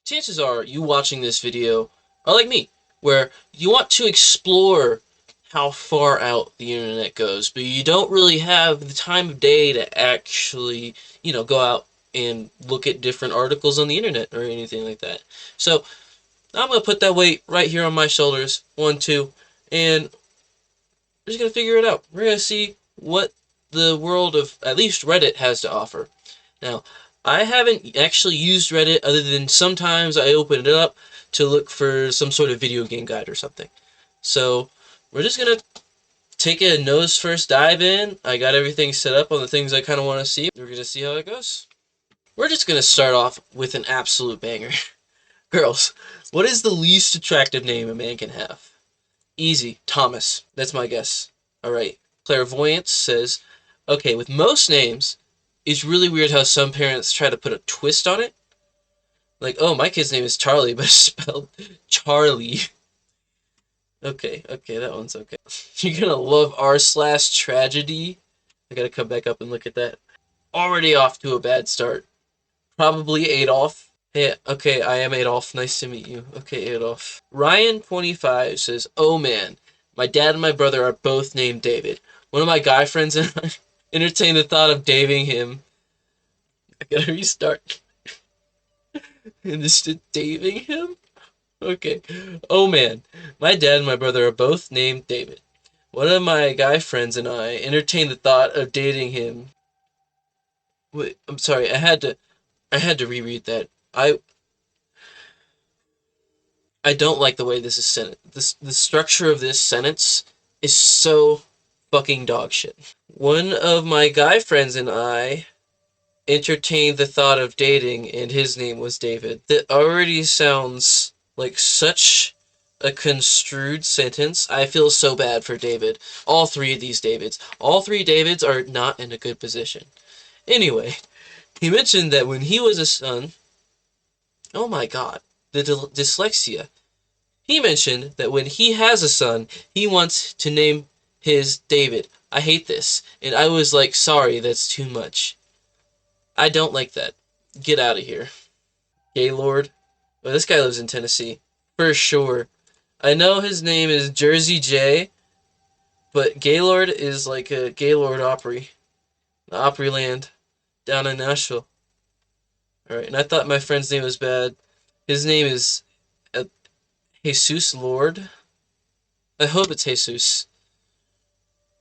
chances are you watching this video are like me, where you want to explore how far out the internet goes, but you don't really have the time of day to actually, go out and look at different articles on the internet or anything like that. So I'm going to put that weight right here on my shoulders, 1, 2, and we're just going to figure it out. We're going to see what the world of at least Reddit has to offer. Now, I haven't actually used Reddit other than sometimes I open it up to look for some sort of video game guide or something. So we're just going to take a nose first dive in. I got everything set up on the things I kind of want to see. We're going to see how it goes. We're just going to start off with an absolute banger. Girls, what is the least attractive name a man can have? Easy, Thomas. That's my guess. Alright. Clairvoyance says, okay, with most names, it's really weird how some parents try to put a twist on it. Like, oh, my kid's name is Charlie, but it's spelled Charlie. Okay, that one's okay. You're gonna love r/tragedy. I gotta come back up and look at that. Already off to a bad start. Probably Adolf. Hey, okay, I am Adolf. Nice to meet you. Okay, Adolf. Ryan25 says, oh man, my dad and my brother are both named David. One of my guy friends and I entertained the thought of dating him. I gotta restart. And this is dating him? Okay. Oh man, my dad and my brother are both named David. One of my guy friends and I entertained the thought of dating him. Wait, I'm sorry, I had to reread that. I don't like the way this is sent. The structure of this sentence is so fucking dog shit. One of my guy friends and I entertained the thought of dating, and his name was David. That already sounds like such a construed sentence. I feel so bad for David. All three of these Davids. All three Davids are not in a good position. Anyway, he mentioned that when he was a son... Oh my god. The dyslexia. He mentioned that when he has a son, he wants to name his David. I hate this. And I was like, sorry, that's too much. I don't like that. Get out of here. Gaylord. Well, this guy lives in Tennessee. For sure. I know his name is Jersey J, but Gaylord is like a Gaylord Opry. The Opryland down in Nashville. Alright, and I thought my friend's name was bad. His name is Jesus Lord. I hope it's Jesus.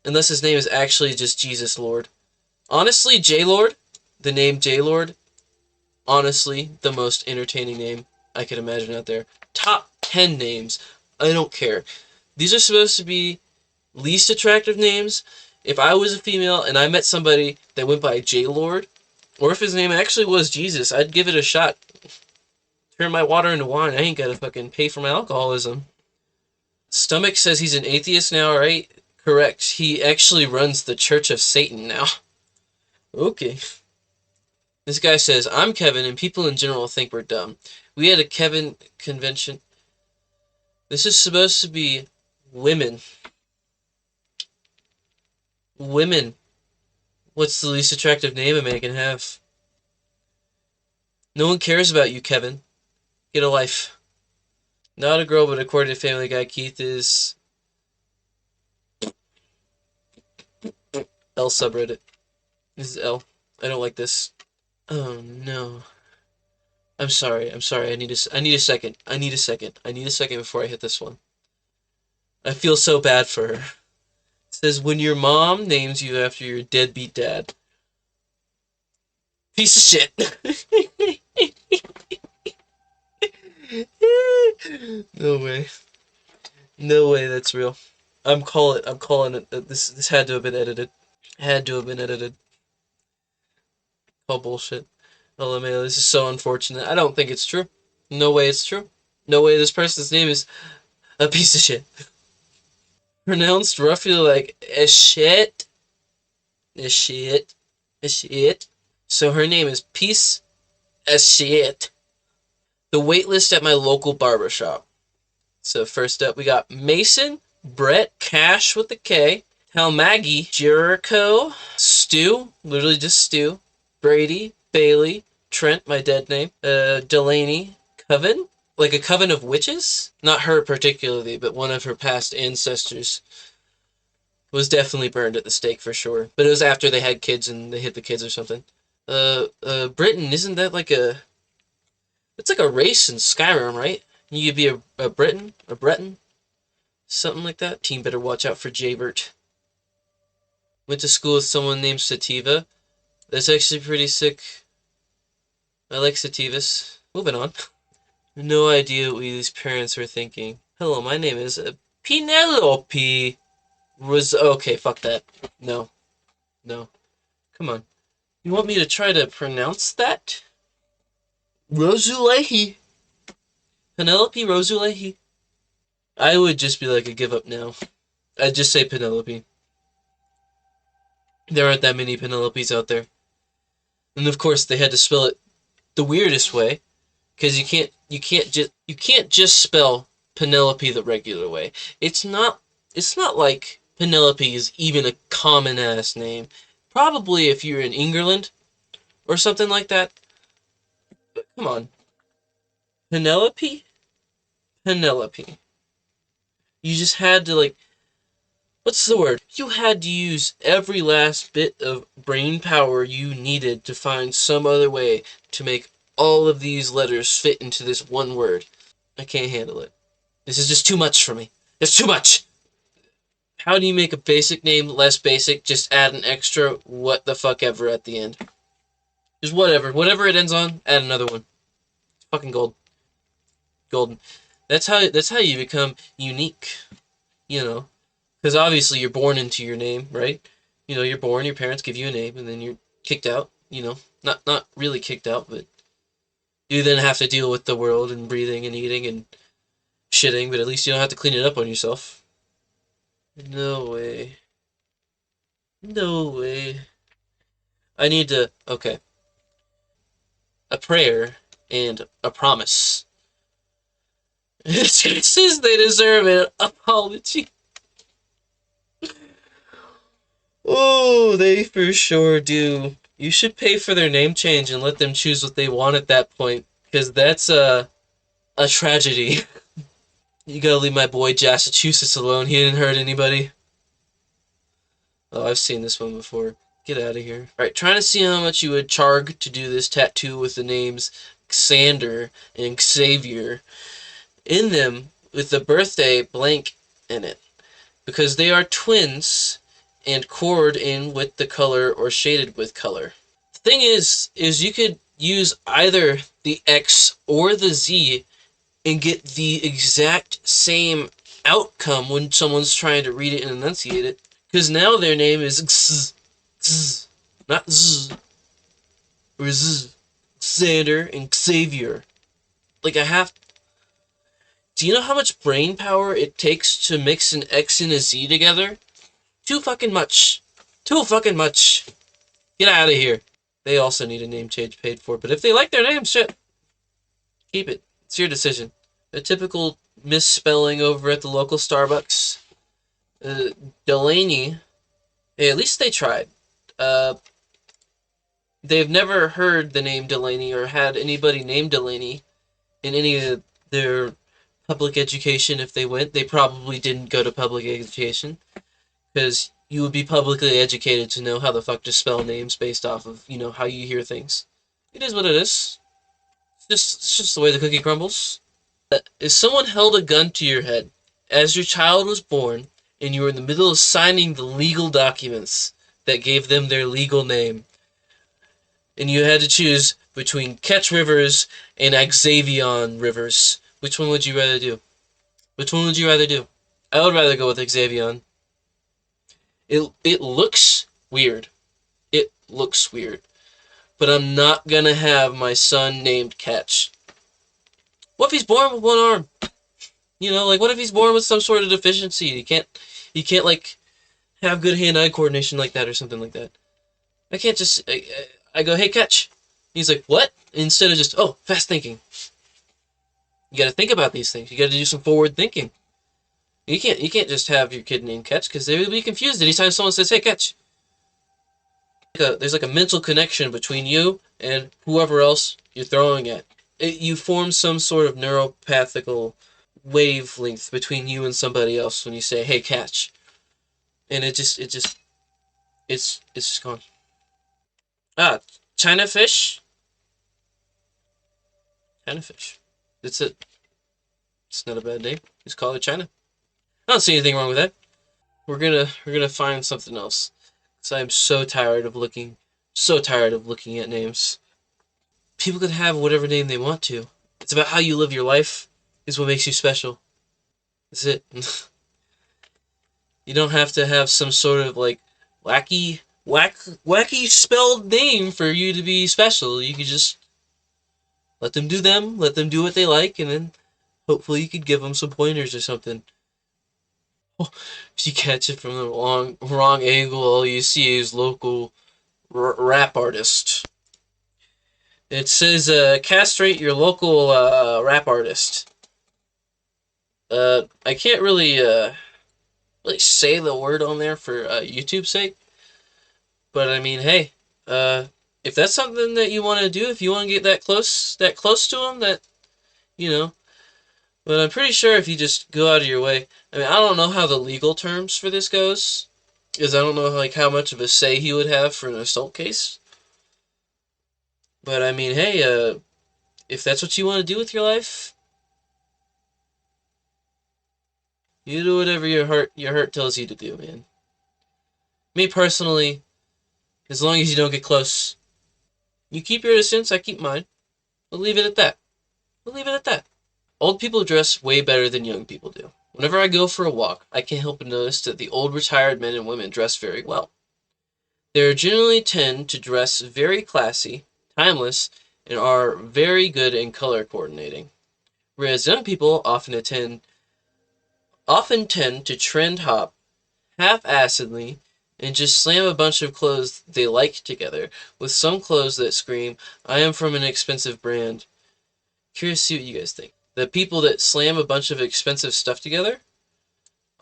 Unless his name is actually just Jesus Lord. Honestly, J-Lord, the name J-Lord, honestly, the most entertaining name I could imagine out there. Top 10 names. I don't care. These are supposed to be least attractive names. If I was a female and I met somebody that went by J-Lord, or if his name actually was Jesus, I'd give it a shot. Turn my water into wine. I ain't gotta fucking pay for my alcoholism. Stomach says he's an atheist now, right? Correct. He actually runs the Church of Satan now. Okay. This guy says, I'm Kevin, and people in general think we're dumb. We had a Kevin convention. This is supposed to be women. Women. What's the least attractive name a man can have? No one cares about you, Kevin. Get a life. Not a girl, but according to Family Guy, Keith is... L subreddit. This is L. I don't like this. Oh no. I'm sorry. I need a second. I need a second before I hit this one. I feel so bad for her. It says, when your mom names you after your deadbeat dad. Piece of shit. No way. No way that's real. I'm calling it. This had to have been edited. Had to have been edited. Call bullshit. LMAO, this is so unfortunate. I don't think it's true. No way it's true. No way this person's name is a piece of shit. Pronounced roughly like a shit. A shit. A shit. So her name is Piece of Shit. The waitlist at my local barbershop. So first up we got Mason, Brett, Cash with the K, Hal Maggie, Jericho, Stu, literally just Stu, Brady, Bailey, Trent, my dead name, Delaney, coven? Like a coven of witches? Not her particularly, but one of her past ancestors was definitely burned at the stake for sure. But it was after they had kids and they hit the kids or something. Britain, isn't that like a... It's like a race in Skyrim, right? You could be a Briton, a Breton, something like that. Team better watch out for Jaybert. Went to school with someone named Sativa. That's actually pretty sick. I like Sativas. Moving on. No idea what these parents were thinking. Hello, my name is Penelope. Okay, fuck that. No. No. Come on. You want me to try to pronounce that? Rosulehi. Penelope Rosulehi. I would just be like, I give up now. I'd just say Penelope. There aren't that many Penelopes out there. And of course they had to spell it the weirdest way, because you can't just spell Penelope the regular way. It's not like Penelope is even a common ass name. Probably if you're in England or something like that. But come on. Penelope? Penelope. You just had to, like, what's the word? You had to use every last bit of brain power you needed to find some other way to make all of these letters fit into this one word. I can't handle it. This is just too much for me. It's too much! How do you make a basic name less basic? Just add an extra what the fuck ever at the end. Just whatever. Whatever it ends on, add another one. It's fucking gold. Golden. That's how you become unique. You know. Because obviously you're born into your name, right? You know, you're born, your parents give you a name, and then you're kicked out, you know. Not really kicked out, but you then have to deal with the world and breathing and eating and shitting, but at least you don't have to clean it up on yourself. No way. No way. I need to... Okay. A prayer and a promise. It says they deserve an apology. Oh, they for sure do. You should pay for their name change and let them choose what they want at that point, because that's a tragedy. You gotta leave my boy Massachusetts alone. He didn't hurt anybody. Oh, I've seen this one before. Get out of here. Alright, trying to see how much you would charge to do this tattoo with the names Xander and Xavier in them with the birthday blank in it. Because they are twins and cored in with the color or shaded with color. The thing is you could use either the X or the Z and get the exact same outcome when someone's trying to read it and enunciate it. Because now their name is X, X, not Z, or Z. Xander and Xavier. Like, I have... Do you know how much brain power it takes to mix an X and a Z together? Too fucking much. Too fucking much. Get out of here. They also need a name change paid for, but if they like their name, shit. Keep it. It's your decision. A typical misspelling over at the local Starbucks. Delaney. Hey, at least they tried. They've never heard the name Delaney or had anybody named Delaney in any of their public education. If they went, they probably didn't go to public education, because you would be publicly educated to know how the fuck to spell names based off of, you know, how you hear things. It is what it is. It's just the way the cookie crumbles. If someone held a gun to your head as your child was born, and you were in the middle of signing the legal documents that gave them their legal name, and you had to choose between Ketch Rivers and Xavion Rivers, which one would you rather do? Which one would you rather do? I would rather go with Xavion. It looks weird. It looks weird. But I'm not gonna have my son named Ketch. What if he's born with one arm? You know, like, what if he's born with some sort of deficiency? He can't like, have good hand-eye coordination like that or something like that. I can't just... I go, hey, Ketch. He's like, what? Instead of just, oh, fast thinking. You gotta think about these things. You gotta do some forward thinking. You can't just have your kid named Ketch, because they will be confused anytime someone says, hey, Ketch. There's like a mental connection between you and whoever else you're throwing at. you form some sort of neuropathical wavelength between you and somebody else when you say, "Hey, catch," and it's just gone. Ah, China fish, China fish. It's a it's not a bad name. Just call it China. I don't see anything wrong with that. We're gonna find something else. Cause I'm so tired of looking at names. People can have whatever name they want to. It's about how you live your life. Is what makes you special. That's it. You don't have to have some sort of like wacky spelled name for you to be special. You could just let them do them, let them do what they like, and then hopefully you could give them some pointers or something. Oh, if you catch it from the wrong angle, all you see is local rap artist. It says castrate your local rap artist. I can't really say the word on there for YouTube's sake. But I mean, hey, uh, if that's something that you want to do, if you want to get that close to them, that you know. But I'm pretty sure if you just go out of your way, I mean, I don't know how the legal terms for this goes, because I don't know like how much of a say he would have for an assault case. But I mean, hey, if that's what you want to do with your life, you do whatever your heart tells you to do, man. Me personally, as long as you don't get close, you keep your distance, I keep mine. We'll leave it at that. We'll leave it at that. Old people dress way better than young people do. Whenever I go for a walk, I can't help but notice that the old retired men and women dress very well. They generally tend to dress very classy, timeless, and are very good in color coordinating. Whereas young people often tend to trend hop half-assedly and just slam a bunch of clothes they like together, with some clothes that scream, "I am from an expensive brand." Curious to see what you guys think. The people that slam a bunch of expensive stuff together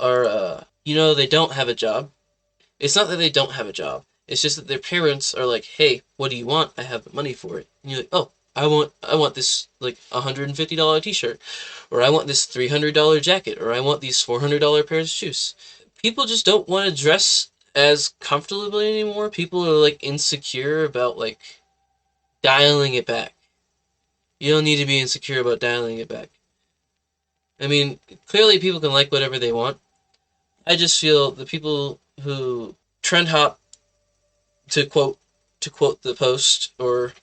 are, they don't have a job. It's not that they don't have a job. It's just that their parents are like, "Hey, what do you want? I have the money for it." And you're like, "Oh, I want this like $150 T-shirt, or I want this $300 jacket, or I want these $400 pairs of shoes." People just don't want to dress as comfortably anymore. People are like insecure about like dialing it back. You don't need to be insecure about dialing it back. I mean, clearly people can like whatever they want. I just feel the people who trend hop to quote the post or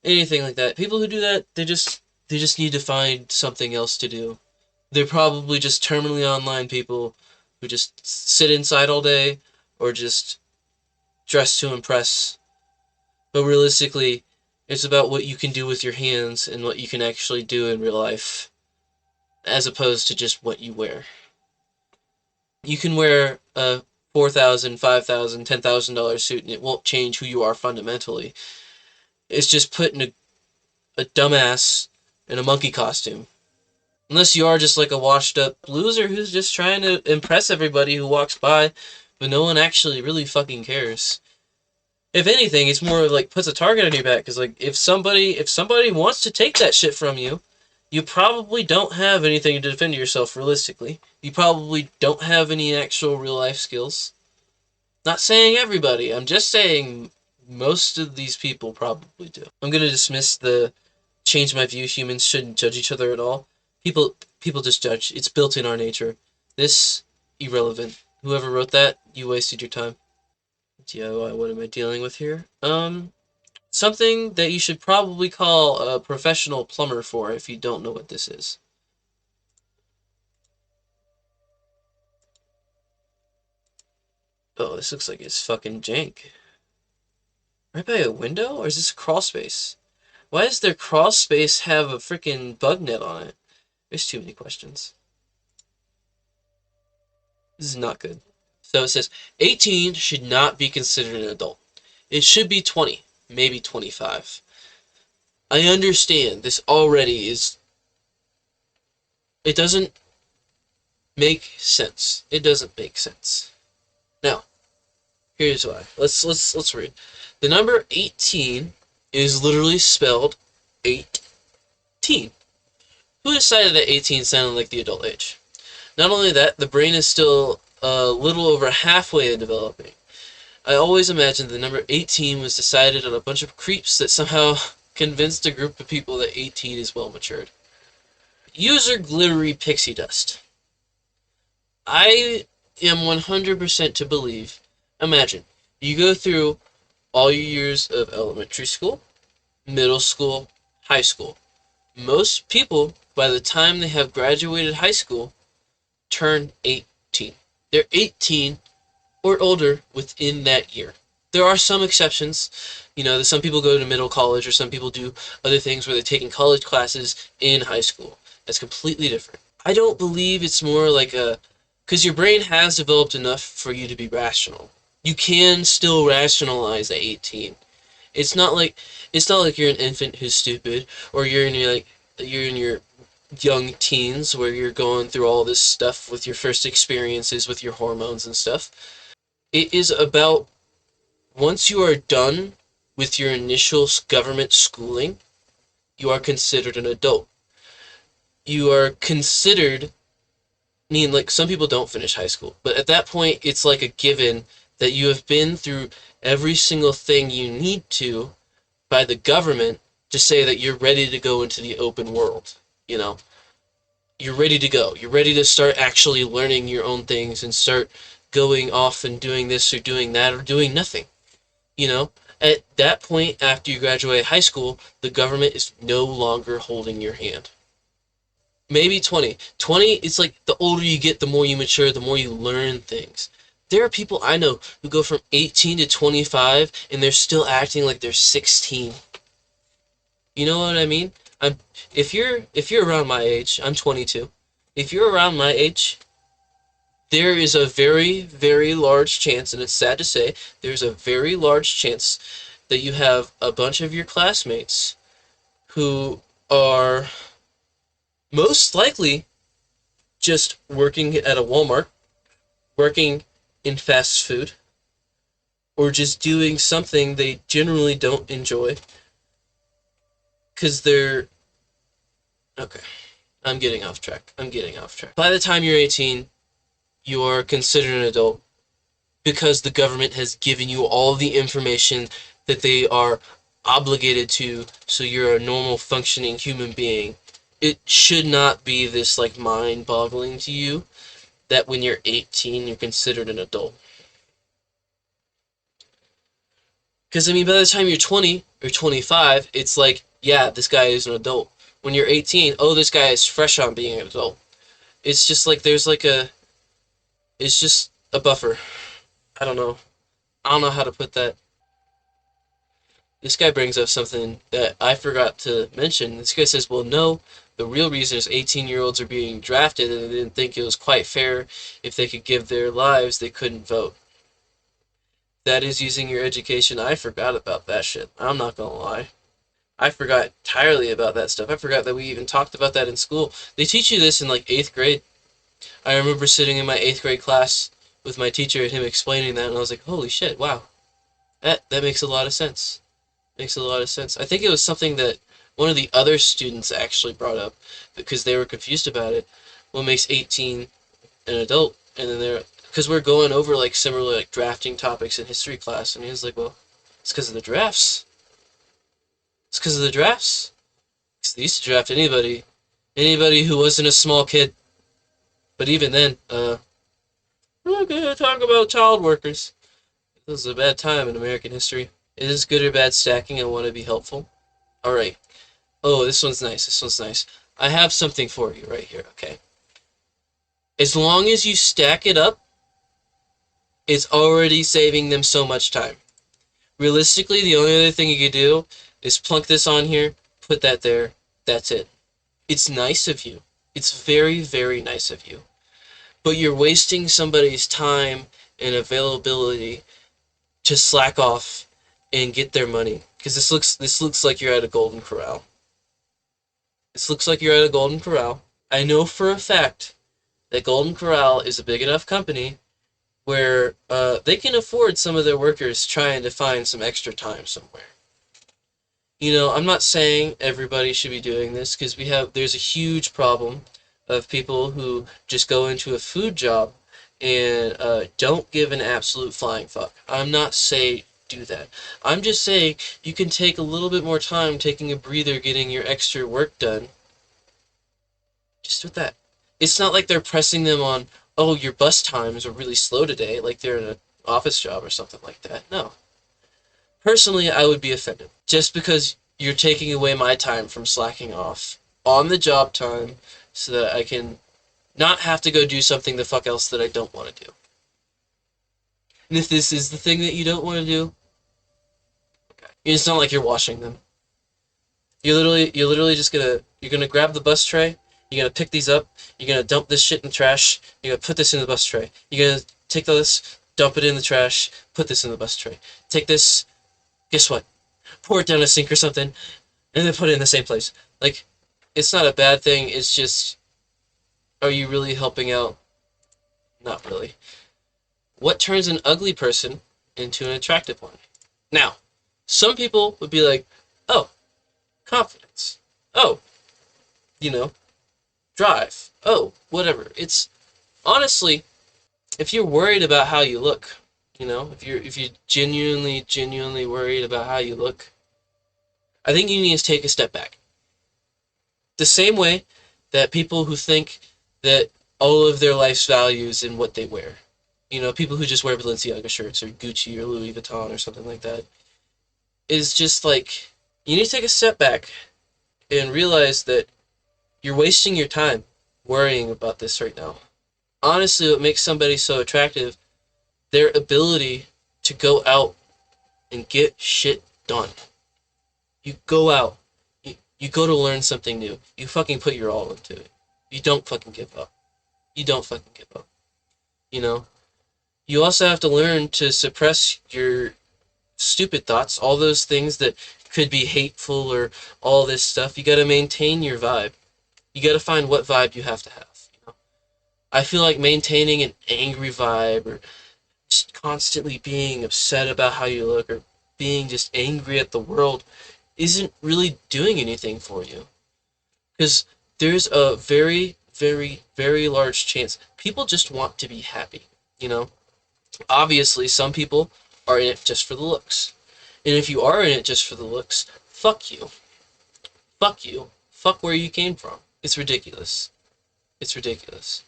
anything like that. People who do that, they just need to find something else to do. They're probably just terminally online people who just sit inside all day or just dress to impress. But realistically, it's about what you can do with your hands and what you can actually do in real life, as opposed to just what you wear. You can wear a $4,000, $5,000, $10,000 suit and it won't change who you are fundamentally. It's just putting a dumbass in a monkey costume. Unless you are just like a washed up loser who's just trying to impress everybody who walks by, but no one actually really fucking cares. If anything, it's more like puts a target on your back. Because like if somebody wants to take that shit from you, you probably don't have anything to defend yourself realistically. You probably don't have any actual real life skills. Not saying everybody. I'm just saying most of these people probably do. I'm gonna dismiss the change my view. Humans shouldn't judge each other at all. People just judge. It's built in our nature. This irrelevant. Whoever wrote that, you wasted your time. DIY. What am I dealing with here? Something that you should probably call a professional plumber for if you don't know what this is. Oh, this looks like it's fucking jank. Right by a window? Or is this a crawl space? Why does their crawl space have a freaking bug net on it? There's too many questions. This is not good. So it says 18 should not be considered an adult. It should be 20, maybe 25. I understand this already is. It doesn't make sense. It doesn't make sense. Now, here's why. Let's read. The number 18 is literally spelled 8. 18. Who decided that 18 sounded like the adult age? Not only that, the brain is still a little over halfway in developing. I always imagined the number 18 was decided on a bunch of creeps that somehow convinced a group of people that 18 is well matured. User glittery pixie dust. I am 100% to believe. Imagine, you go through all your years of elementary school, middle school, high school. Most people, by the time they have graduated high school, turn 18. They're 18 or older within that year. There are some exceptions. Some people go to middle college, or some people do other things where they're taking college classes in high school. That's completely different. I don't believe it's more like because your brain has developed enough for you to be rational. You can still rationalize at 18. It's not like you're an infant who's stupid, or you're in your young teens where you're going through all this stuff with your first experiences with your hormones and stuff. It is about once you are done with your initial government schooling, you are considered an adult. You are considered, like some people don't finish high school, but at that point it's like a given that you have been through every single thing you need to by the government to say that you're ready to go into the open world. You're ready to go. You're ready to start actually learning your own things and start going off and doing this or doing that or doing nothing. At that point, after you graduate high school, the government is no longer holding your hand. Maybe 20. 20, it's like the older you get, the more you mature, the more you learn things. There are people I know who go from 18 to 25 and they're still acting like they're 16. You know what I mean? If you're around my age, I'm 22. If you're around my age, there is a very, very large chance, and it's sad to say, there's a very large chance that you have a bunch of your classmates who are most likely just working at a Walmart, working in fast food, or just doing something they generally don't enjoy because they're... Okay, I'm getting off track. By the time you're 18, you are considered an adult because the government has given you all the information that they are obligated to, so you're a normal functioning human being. It should not be this mind-boggling to you that when you're 18 you're considered an adult. Because by the time you're 20 or 25, it's like, yeah, this guy is an adult. When you're 18, oh, this guy is fresh on being an adult. It's just like it's just a buffer. I don't know how to put that. This guy brings up something that I forgot to mention. This guy says, well, no, the real reason is 18-year-olds are being drafted and they didn't think it was quite fair if they could give their lives, they couldn't vote. That is using your education. I forgot about that shit. I'm not gonna lie. I forgot entirely about that stuff. I forgot that we even talked about that in school. They teach you this in 8th grade. I remember sitting in my 8th grade class with my teacher and him explaining that, and I was like, holy shit, wow. That makes a lot of sense. Makes a lot of sense. I think it was something that one of the other students actually brought up because they were confused about it. What makes 18 an adult? And then because we're going over similar drafting topics in history class, and he was like, well, it's because of the drafts. It's because of the drafts. Because they used to draft anybody who wasn't a small kid. But even then, we're not going to talk about child workers. This is a bad time in American history. Is this good or bad stacking? I want to be helpful. Alright. Oh, this one's nice. I have something for you right here, okay? As long as you stack it up, it's already saving them so much time. Realistically, the only other thing you could do is plunk this on here, put that there, that's it. It's nice of you. It's very, very nice of you. But you're wasting somebody's time and availability to slack off and get their money. Because this looks like you're at a Golden Corral. This looks like you're at a Golden Corral. I know for a fact that Golden Corral is a big enough company where they can afford some of their workers trying to find some extra time somewhere. I'm not saying everybody should be doing this because there's a huge problem of people who just go into a food job and don't give an absolute flying fuck. I'm not saying do that. I'm just saying you can take a little bit more time taking a breather, getting your extra work done. Just with that. It's not like they're pressing them on, oh, your bus times are really slow today, like they're in an office job or something like that. No. Personally, I would be offended. Just because you're taking away my time from slacking off on the job time so that I can not have to go do something the fuck else that I don't want to do. And if this is the thing that you don't want to do, it's not like you're washing them. You're literally just you're gonna grab the bus tray, you're gonna pick these up, you're gonna dump this shit in the trash, you're gonna put this in the bus tray. You're gonna take this, dump it in the trash, put this in the bus tray. Take this, guess what? Pour it down a sink or something, and then put it in the same place. Like, it's not a bad thing, it's just, are you really helping out? Not really. What turns an ugly person into an attractive one? Now, some people would be like, oh, confidence. Oh, you know, drive. Oh, whatever. It's honestly, if you're worried about how you look, if you're genuinely worried about how you look, I think you need to take a step back. The same way that people who think that all of their life's value is in what they wear. People who just wear Balenciaga shirts or Gucci or Louis Vuitton or something like that is just like, you need to take a step back and realize that you're wasting your time worrying about this right now. Honestly, what makes somebody so attractive, their ability to go out and get shit done. You go out, you go to learn something new. You fucking put your all into it. You don't fucking give up. You don't fucking give up. You know? You also have to learn to suppress your stupid thoughts, all those things that could be hateful or all this stuff. You gotta maintain your vibe. You gotta find what vibe you have to have. I feel like maintaining an angry vibe or just constantly being upset about how you look or being just angry at the world isn't really doing anything for you. Because there's a very, very, very large chance people just want to be happy, you know? Obviously, some people are in it just for the looks. And if you are in it just for the looks, fuck you. Fuck you. Fuck where you came from. It's ridiculous. It's ridiculous.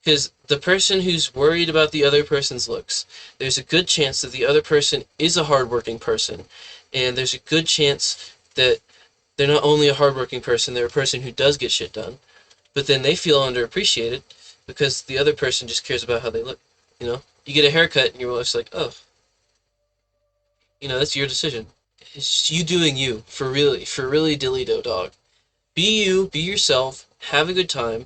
Because the person who's worried about the other person's looks, there's a good chance that the other person is a hardworking person. And there's a good chance that they're not only a hardworking person, they're a person who does get shit done. But then they feel underappreciated because the other person just cares about how they look. You get a haircut and you're just like, oh, that's your decision. It's just you doing you, for really dilly-do, dog. Be you, be yourself, have a good time,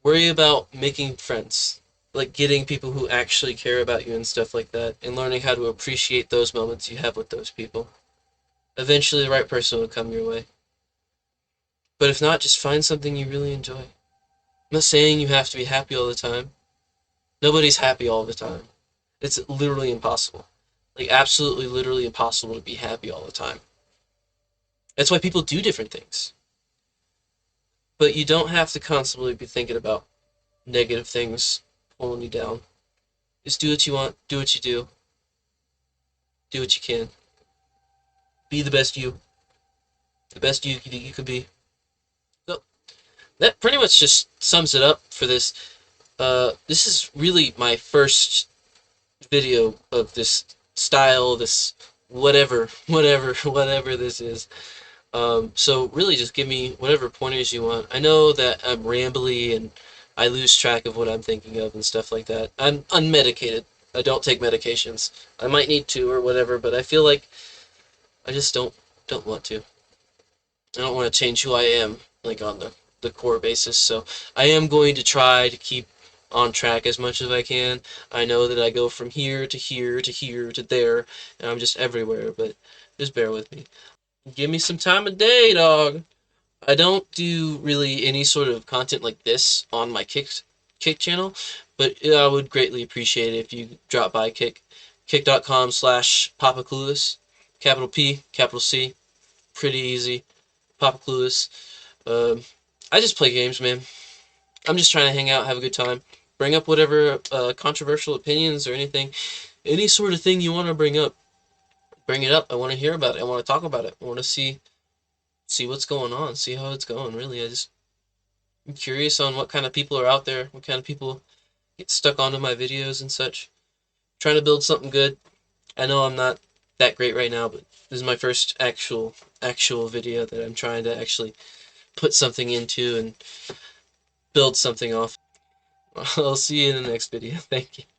worry about making friends. Like getting people who actually care about you and stuff like that, and learning how to appreciate those moments you have with those people. Eventually the right person will come your way. But if not, just find something you really enjoy. I'm not saying you have to be happy all the time. Nobody's happy all the time. It's literally impossible. Like, absolutely, literally impossible to be happy all the time. That's why people do different things. But you don't have to constantly be thinking about negative things pulling you down. Just do what you want, do what you do what you can. Be the best you. The best you could be. So, that pretty much just sums it up for this. This is really my first video of this style, this whatever this is. So really just give me whatever pointers you want. I know that I'm rambly and I lose track of what I'm thinking of and stuff like that. I'm unmedicated. I don't take medications. I might need to or whatever, but I feel like I just don't want to. I don't want to change who I am, like on the core basis. So I am going to try to keep on track as much as I can. I know that I go from here to here to here to there, and I'm just everywhere, but just bear with me. Give me some time of day, dog. I don't do really any sort of content like this on my Kick channel, but I would greatly appreciate it if you drop by kick.com/PapaClueless, capital P, capital C. pretty easy. PapaClueless. I just play games, man. I'm just trying to hang out, have a good time. Bring up whatever controversial opinions or anything, any sort of thing you want to bring up. Bring it up. I want to hear about it. I want to talk about it. I want to see what's going on, see how it's going. Really, I'm curious on what kind of people are out there, what kind of people get stuck onto my videos and such. Trying to build something good. I know I'm not that great right now, but this is my first actual video that I'm trying to actually put something into and build something off. I'll see you in the next video. Thank you.